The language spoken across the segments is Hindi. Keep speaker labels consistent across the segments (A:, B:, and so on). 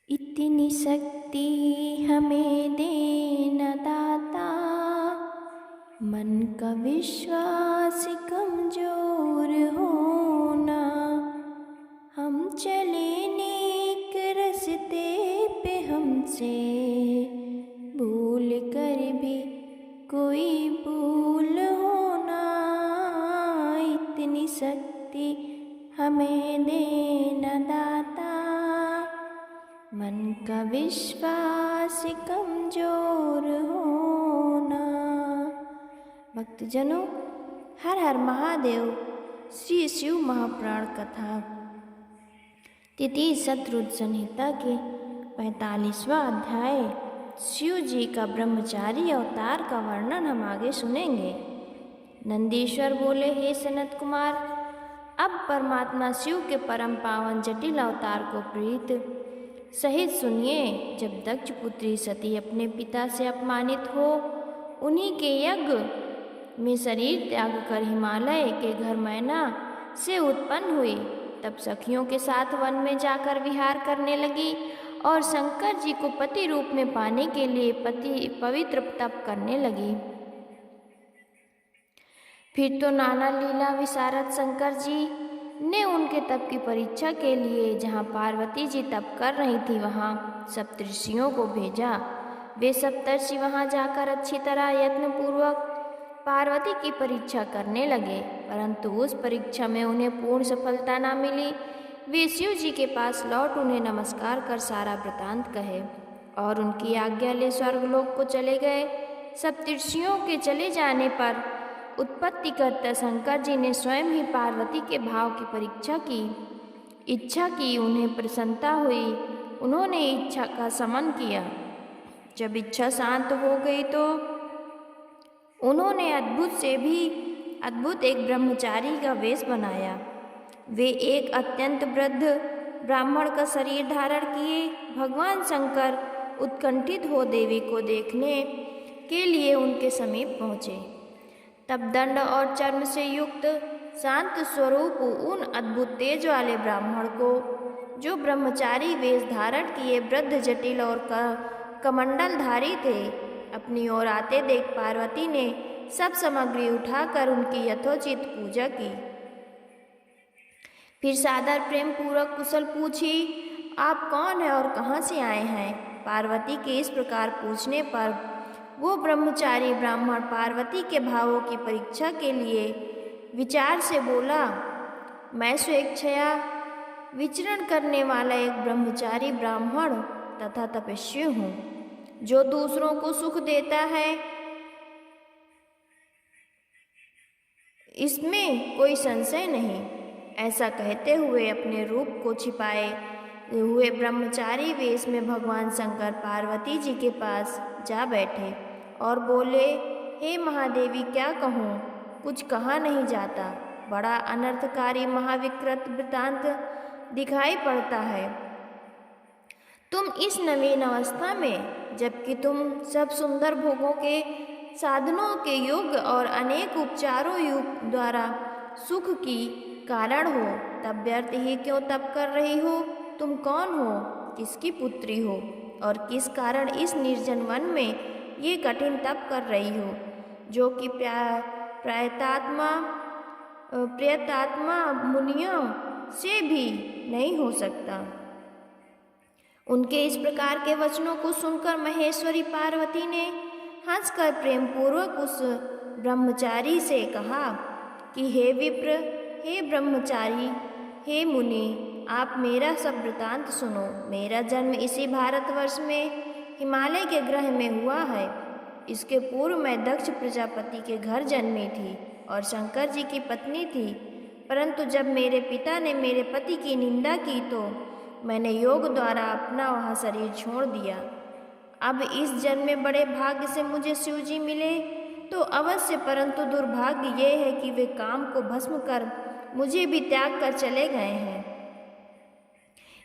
A: इतनी शक्ति हमें देना दाता, मन का विश्वास कमजोर होना। हम चले नेक रास्ते पे, हमसे भूल कर भी कोई भूल होना। इतनी शक्ति हमें देना दाता, मन का विश्वास कमजोर होना। भक्तजनों, हर हर महादेव श्री शिव महापुराण कथा तृतीय शतरुद्र संहिता के 45वां अध्याय शिव जी का ब्रह्मचारी अवतार का वर्णन हम आगे सुनेंगे। नंदीश्वर बोले, हे सनत कुमार, अब परमात्मा शिव के परम पावन जटिल अवतार को प्रीत सहित सुनिए। जब दक्ष पुत्री सती अपने पिता से अपमानित हो उन्हीं के यज्ञ में शरीर त्याग कर हिमालय के घर मैना से उत्पन्न हुई, तब सखियों के साथ वन में जाकर विहार करने लगी और शंकर जी को पति रूप में पाने के लिए पवित्र तप करने लगी। फिर तो नाना लीला विशारद शंकर जी ने उनके तप की परीक्षा के लिए जहाँ पार्वती जी तप कर रही थी वहाँ सप्तर्षियों को भेजा। वे सप्तर्षि वहाँ जाकर अच्छी तरह यत्नपूर्वक पार्वती की परीक्षा करने लगे, परंतु उस परीक्षा में उन्हें पूर्ण सफलता न मिली। वे शिव जी के पास लौट उन्हें नमस्कार कर सारा वृतांत कहे और उनकी आज्ञा ले स्वर्गलोक को चले गए। सप्तर्षियों के चले जाने पर उत्पत्तिकर्ता शंकर जी ने स्वयं ही पार्वती के भाव की परीक्षा की इच्छा की। उन्हें प्रसन्नता हुई, उन्होंने इच्छा का समन किया। जब इच्छा शांत हो गई तो उन्होंने अद्भुत से भी अद्भुत एक ब्रह्मचारी का वेश बनाया। वे एक अत्यंत वृद्ध ब्राह्मण का शरीर धारण किए। भगवान शंकर उत्कंठित हो देवी को देखने के लिए उनके समीप पहुँचे। तब दंड और चर्म से युक्त शांत स्वरूप उन अद्भुत तेज वाले ब्राह्मण को, जो ब्रह्मचारी वेश धारण किए वृद्ध जटिल और कमंडलधारी थे, अपनी ओर आते देख पार्वती ने सब सामग्री उठाकर उनकी यथोचित पूजा की। फिर सादर प्रेम पूर्वक कुशल पूछी, आप कौन हैं और कहाँ से आए हैं? पार्वती के इस प्रकार पूछने पर वो ब्रह्मचारी ब्राह्मण पार्वती के भावों की परीक्षा के लिए विचार से बोला, मैं स्वेच्छया विचरण करने वाला एक ब्रह्मचारी ब्राह्मण तथा तपस्वी हूँ, जो दूसरों को सुख देता है, इसमें कोई संशय नहीं। ऐसा कहते हुए अपने रूप को छिपाए हुए ब्रह्मचारी वेश में भगवान शंकर पार्वती जी के पास जा बैठे और बोले, हे महादेवी, क्या कहूँ, कुछ कहा नहीं जाता। बड़ा अनर्थकारी महाविकृत वृतांत दिखाई पड़ता है। तुम इस नवीन अवस्था में, जबकि तुम सब सुंदर भोगों के साधनों के योग्य और अनेक उपचारों युग द्वारा सुख की कारण हो, तब व्यर्थ ही क्यों तप कर रही हो? तुम कौन हो, किसकी पुत्री हो और किस कारण इस निर्जन वन में ये कठिन तप कर रही हो, जो कि प्रेतात्मा मुनियों से भी नहीं हो सकता। उनके इस प्रकार के वचनों को सुनकर महेश्वरी पार्वती ने हंसकर प्रेम पूर्वक उस ब्रह्मचारी से कहा कि हे विप्र, हे ब्रह्मचारी, हे मुनि, आप मेरा सब वृतांत सुनो। मेरा जन्म इसी भारतवर्ष में हिमालय के ग्रह में हुआ है। इसके पूर्व मैं दक्ष प्रजापति के घर जन्मी थी और शंकर जी की पत्नी थी, परंतु जब मेरे पिता ने मेरे पति की निंदा की तो मैंने योग द्वारा अपना वह शरीर छोड़ दिया। अब इस जन्म में बड़े भाग्य से मुझे शिव जी मिले तो अवश्य, परंतु दुर्भाग्य ये है कि वे काम को भस्म कर मुझे भी त्याग कर चले गए हैं।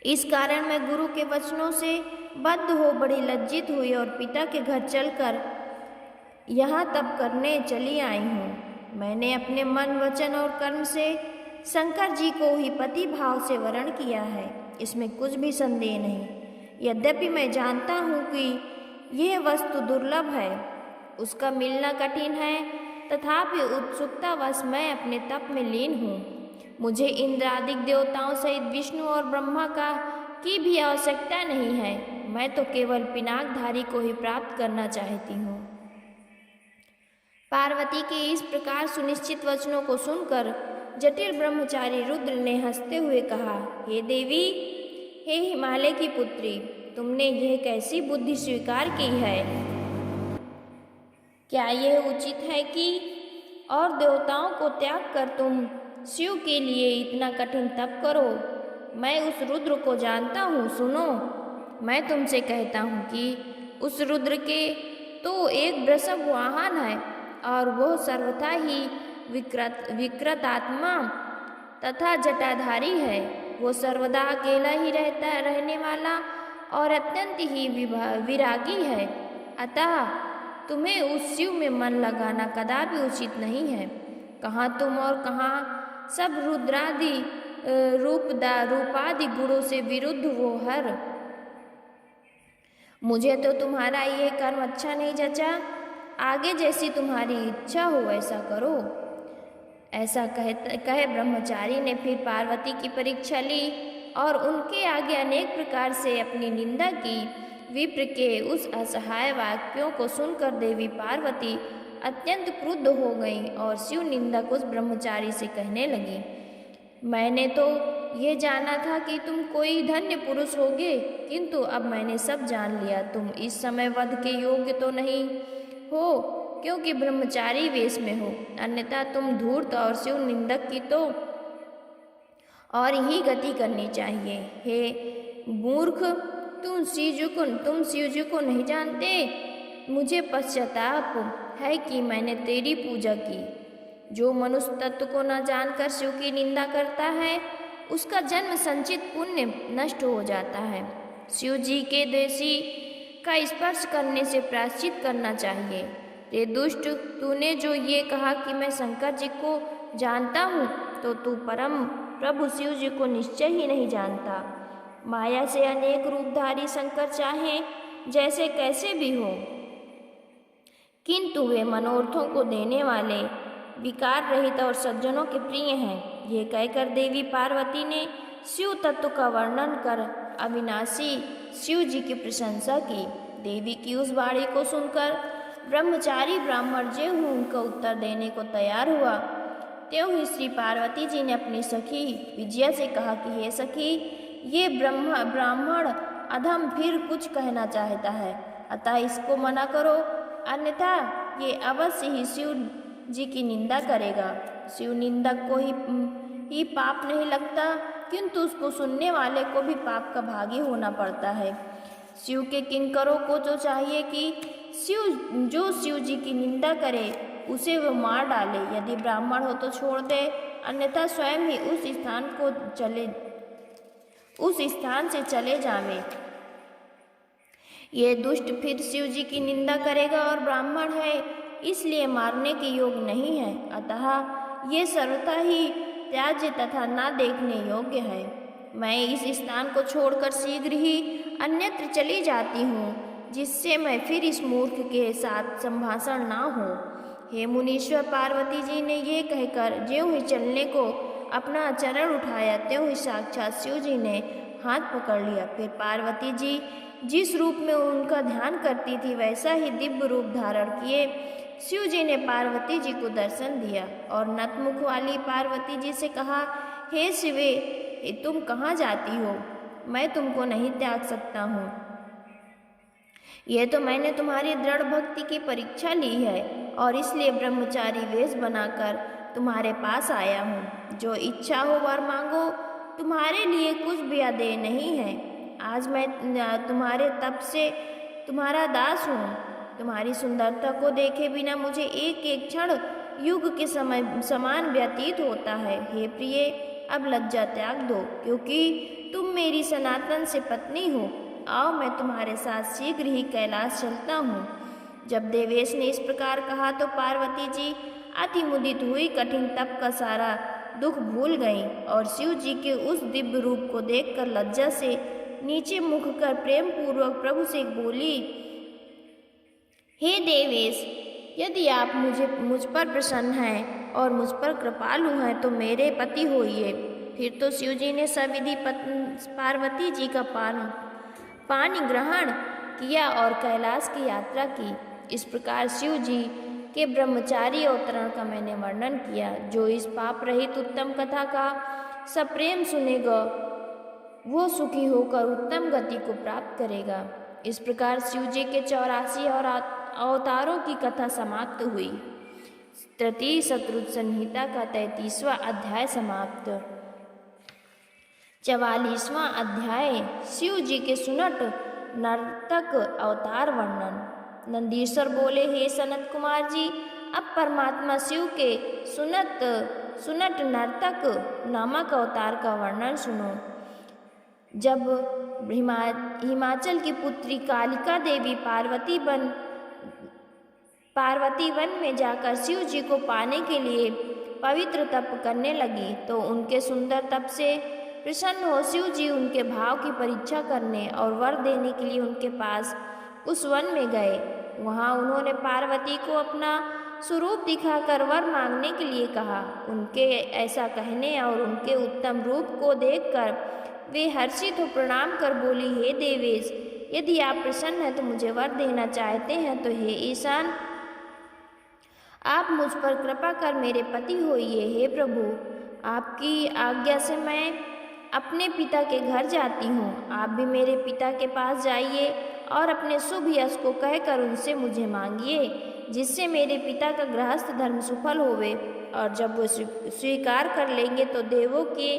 A: इस कारण मैं गुरु के वचनों से बद्ध हो बड़ी लज्जित हुई और पिता के घर चलकर यहाँ तप करने चली आई हूँ। मैंने अपने मन, वचन और कर्म से शंकर जी को ही पति भाव से वरण किया है, इसमें कुछ भी संदेह नहीं। यद्यपि मैं जानता हूँ कि यह वस्तु दुर्लभ है, उसका मिलना कठिन है, तथापि उत्सुकतावश मैं अपने तप में लीन हूँ। मुझे इंद्र आदि देवताओं सहित विष्णु और ब्रह्मा की भी आवश्यकता नहीं है। मैं तो केवल पिनाकधारी को ही प्राप्त करना चाहती हूँ। पार्वती के इस प्रकार सुनिश्चित वचनों को सुनकर जटिल ब्रह्मचारी रुद्र ने हंसते हुए कहा, हे देवी, हे हिमालय की पुत्री, तुमने यह कैसी बुद्धि स्वीकार की है? क्या यह उचित है कि और देवताओं को त्याग कर तुम शिव के लिए इतना कठिन तप करो? मैं उस रुद्र को जानता हूँ। सुनो, मैं तुमसे कहता हूँ कि उस रुद्र के तो एक वृषभ वाहन है और वह सर्वथा ही विकृत आत्मा तथा जटाधारी है। वो सर्वदा अकेला ही रहने वाला और अत्यंत ही विरागी है। अतः तुम्हें उस शिव में मन लगाना कदापि उचित नहीं है। कहाँ तुम और कहाँ सब रुद्रादि रूपादि गुणों से विरुद्ध वो हर। मुझे तो तुम्हारा ये कर्म अच्छा नहीं जचा। आगे जैसी तुम्हारी इच्छा हो वैसा करो। ऐसा कहे ब्रह्मचारी ने फिर पार्वती की परीक्षा ली और उनके आगे अनेक प्रकार से अपनी निंदा की। विप्र के उस असहाय वाक्यों को सुनकर देवी पार्वती अत्यंत क्रुद्ध हो गई और शिव निंदक उस ब्रह्मचारी से कहने लगी, मैंने तो ये जाना था कि तुम कोई धन्य पुरुष होगे, किंतु अब मैंने सब जान लिया। तुम इस समय वध के योग्य तो नहीं हो, क्योंकि ब्रह्मचारी वेश में हो, अन्यथा तुम धूर्त और शिव निंदक की तो और ही गति करनी चाहिए। हे मूर्ख, तुम शिव जी को नहीं जानते। मुझे पश्चाताप है कि मैंने तेरी पूजा की। जो मनुष्य तत्व को न जानकर शिव की निंदा करता है, उसका जन्म संचित पुण्य नष्ट हो जाता है। शिव जी के द्वेषी का स्पर्श करने से प्रायश्चित करना चाहिए। रे दुष्ट, तूने जो ये कहा कि मैं शंकर जी को जानता हूँ, तो तू परम प्रभु शिव जी को निश्चय ही नहीं जानता। माया से अनेक रूपधारी शंकर चाहे जैसे कैसे भी हो, किंतु वे मनोरथों को देने वाले, विकार रहित और सज्जनों के प्रिय हैं। ये कहकर देवी पार्वती ने शिव तत्व का वर्णन कर अविनाशी शिव जी की प्रशंसा की। देवी की उस वाणी को सुनकर ब्रह्मचारी ब्राह्मण जो उनका उत्तर देने को तैयार हुआ, त्यों ही श्री पार्वती जी ने अपनी सखी विजया से कहा कि हे सखी, ये ब्राह्मण अधम फिर कुछ कहना चाहता है, अतः इसको मना करो, अन्यथा ये अवश्य ही शिव जी की निंदा करेगा। शिव निंदक को ही पाप नहीं लगता, किंतु उसको सुनने वाले को भी पाप का भागी होना पड़ता है। शिव के किंकरों को जो चाहिए कि जो शिव जी की निंदा करे उसे वो मार डाले। यदि ब्राह्मण हो तो छोड़ दे, अन्यथा स्वयं ही उस स्थान से चले जावे। ये दुष्ट फिर शिव जी की निंदा करेगा और ब्राह्मण है इसलिए मारने के योग नहीं है, अतः ये सर्वथा ही त्याज्य तथा ना देखने योग्य है। मैं इस स्थान को छोड़कर शीघ्र ही अन्यत्र चली जाती हूँ, जिससे मैं फिर इस मूर्ख के साथ संभाषण ना हो। हे मुनीश्वर, पार्वती जी ने ये कहकर ज्यों ही चलने को अपना चरण उठाया, त्यों ही साक्षात शिव जी ने हाथ पकड़ लिया। फिर पार्वती जी जिस रूप में उनका ध्यान करती थी, वैसा ही दिव्य रूप धारण किए शिव जी ने पार्वती जी को दर्शन दिया और नतमुख वाली पार्वती जी से कहा, हे शिवे, तुम कहाँ जाती हो? मैं तुमको नहीं त्याग सकता हूँ। यह तो मैंने तुम्हारी दृढ़ भक्ति की परीक्षा ली है और इसलिए ब्रह्मचारी वेश बनाकर तुम्हारे पास आया हूँ। जो इच्छा हो वर मांगो, तुम्हारे लिए कुछ भी अदेय नहीं है। आज मैं तुम्हारे तप से तुम्हारा दास हूँ। तुम्हारी सुंदरता को देखे बिना मुझे एक एक क्षण युग के समान व्यतीत होता है। हे प्रिय, अब लज्जा त्याग दो, क्योंकि तुम मेरी सनातन से पत्नी हो। आओ, मैं तुम्हारे साथ शीघ्र ही कैलाश चलता हूँ। जब देवेश ने इस प्रकार कहा तो पार्वती जी अति मुदित हुई, कठिन तप का सारा दुख भूल गईं और शिव जी के उस दिव्य रूप को देखकर लज्जा से नीचे मुख कर प्रेम पूर्वक प्रभु से बोली, हे देवेश, यदि आप मुझ पर प्रसन्न हैं और मुझ पर कृपालु हैं तो मेरे पति होइए। फिर तो शिव जी ने सविधि पार्वती जी का पानी ग्रहण किया और कैलाश की यात्रा की। इस प्रकार शिव जी के ब्रह्मचारी अवतरण का मैंने वर्णन किया। जो इस पाप रहित उत्तम कथा का सप्रेम सुनेगा वो सुखी होकर उत्तम गति को प्राप्त करेगा। इस प्रकार शिव जी के 84 और अवतारों की कथा समाप्त हुई। तृतीय शतरुद्र संहिता का 33वां अध्याय समाप्त। 44वां अध्याय शिव जी के सुनट नर्तक अवतार वर्णन। नंदीश्वर बोले, हे सनत कुमार जी, अब परमात्मा शिव के सुनट नर्तक नामक अवतार का वर्णन सुनो। जब हिमाचल की पुत्री कालिका देवी पार्वती वन में जाकर शिव जी को पाने के लिए पवित्र तप करने लगी तो उनके सुंदर तप से प्रसन्न हो शिव जी उनके भाव की परीक्षा करने और वर देने के लिए उनके पास उस वन में गए। वहाँ उन्होंने पार्वती को अपना स्वरूप दिखाकर वर मांगने के लिए कहा। उनके ऐसा कहने और उनके उत्तम रूप को देखकर वे हर्षित हो प्रणाम कर बोली, हे देवेश, यदि आप प्रसन्न हैं तो मुझे वर देना चाहते हैं तो हे ईशान, आप मुझ पर कृपा कर मेरे पति होइए। हे प्रभु, आपकी आज्ञा से मैं अपने पिता के घर जाती हूँ। आप भी मेरे पिता के पास जाइए और अपने शुभ यश को कहकर उनसे मुझे मांगिए, जिससे मेरे पिता का गृहस्थ धर्म सफल होवे। और जब वो स्वीकार कर लेंगे तो देवों के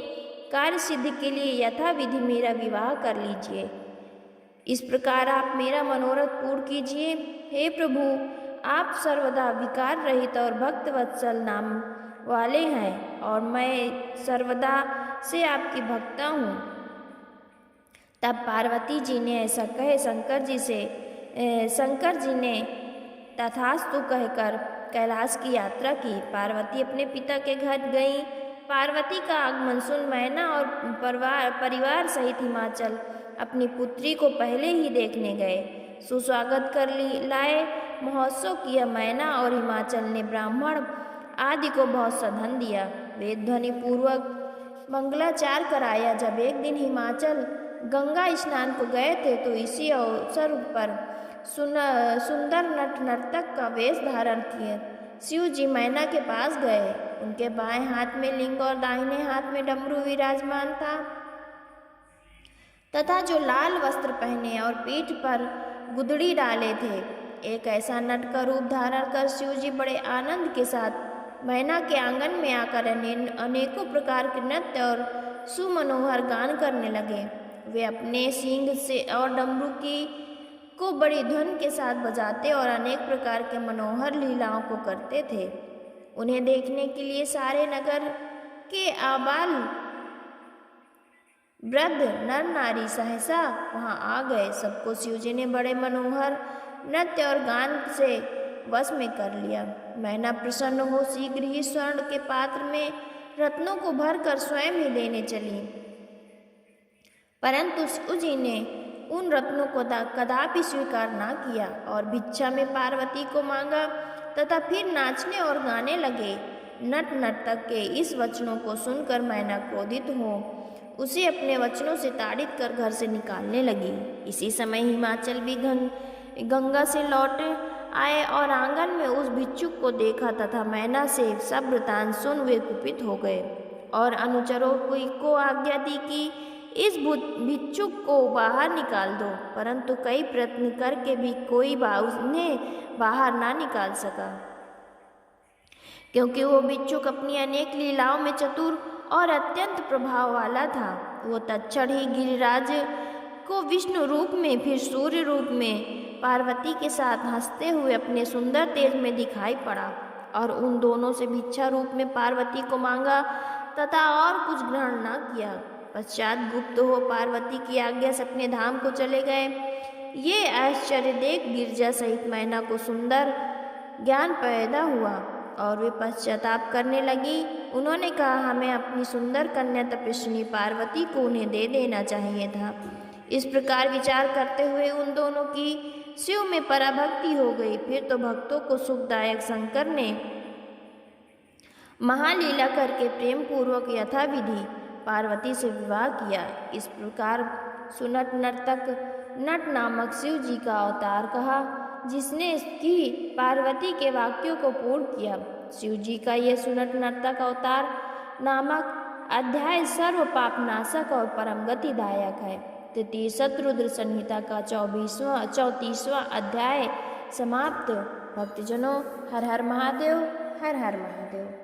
A: कार्य सिद्धि के लिए यथाविधि मेरा विवाह कर लीजिए। इस प्रकार आप मेरा मनोरथ पूर्ण कीजिए। हे प्रभु, आप सर्वदा विकार रहित और भक्त वत्सल नाम वाले हैं और मैं सर्वदा से आपकी भक्ता हूँ। तब पार्वती जी ने ऐसा कहे शंकर जी ने तथास्तु कहकर कैलाश की यात्रा की। पार्वती अपने पिता के घर गई। पार्वती का आगमन सुन मैना और परिवार सहित हिमाचल अपनी पुत्री को पहले ही देखने गए। सुस्वागत कर लाए महोत्सव किया। मैना और हिमाचल ने ब्राह्मण आदि को बहुत सा धन दिया। वेद ध्वनि पूर्वक मंगलाचार कराया। जब एक दिन हिमाचल गंगा स्नान को गए थे तो इसी अवसर पर सुंदर नट नर्तक का वेश धारण किए शिव जी मैना के पास गए। उनके बाएं हाथ में लिंग और दाहिने हाथ में डमरू विराजमान था तथा जो लाल वस्त्र पहने और पीठ पर गुदड़ी डाले थे। एक ऐसा नट का रूप धारण कर शिव जी बड़े आनंद के साथ मैना के आंगन में आकर अनेकों प्रकार के नृत्य और सुमनोहर गान करने लगे। वे अपने सींग से और डमरू को बड़ी धुन के साथ बजाते और अनेक प्रकार के मनोहर लीलाओं को करते थे। उन्हें देखने के लिए सारे नगर के आबाल वृद्ध नर नारी सहसा वहां आ गए। सबको शिव जी ने बड़े मनोहर नृत्य और गान से वश में कर लिया। मैना प्रसन्न हो शीघ्र ही स्वर्ण के पात्र में रत्नों को भरकर स्वयं ही देने चली, परंतु शिव जी ने उन रत्नों को कदापि स्वीकार ना किया और भिक्षा में पार्वती को मांगा तथा फिर नाचने और गाने लगे। नट नर्तक के इस वचनों को सुनकर मैना क्रोधित हो उसे अपने वचनों से ताड़ित कर घर से निकालने लगी। इसी समय हिमाचल भी गंगा से लौट आए और आंगन में उस भिक्षुक को देखा तथा मैना से सब वृतांत सुन वे कुपित हो गए और अनुचरों को आज्ञा दी कि इस भिक्षुक को बाहर निकाल दो, परंतु कई प्रयत्न करके भी कोई उन्हें बाहर ना निकाल सका, क्योंकि वो भिक्षुक अपनी अनेक लीलाओं में चतुर और अत्यंत प्रभाव वाला था। वो तत्क्षण ही गिरिराज को विष्णु रूप में फिर सूर्य रूप में पार्वती के साथ हंसते हुए अपने सुंदर तेज में दिखाई पड़ा और उन दोनों से भिक्षा रूप में पार्वती को मांगा तथा और कुछ ग्रहण न किया। पश्चात गुप्त हो पार्वती की आज्ञा से अपने धाम को चले गए। ये आश्चर्य देख गिरजा सहित मैना को सुंदर ज्ञान पैदा हुआ और वे पश्चाताप करने लगी। उन्होंने कहा, हमें अपनी सुंदर कन्या तपस्विनी पार्वती को उन्हें दे देना चाहिए था। इस प्रकार विचार करते हुए उन दोनों की शिव में पराभक्ति हो गई। फिर तो भक्तों को सुखदायक शंकर ने महालीला करके प्रेम पूर्वक यथाविधि पार्वती से विवाह किया। इस प्रकार सुनट नर्तक नट नामक शिव जी का अवतार कहा, जिसने इसकी पार्वती के वाक्यों को पूर्ण किया। शिव जी का यह सुनट नर्तक अवतार नामक अध्याय सर्व पापनाशक और परम गतिदायक है। तृतीय शत्रुद्र संहिता का 34वां अध्याय समाप्त। भक्तजनों, हर हर महादेव, हर हर महादेव।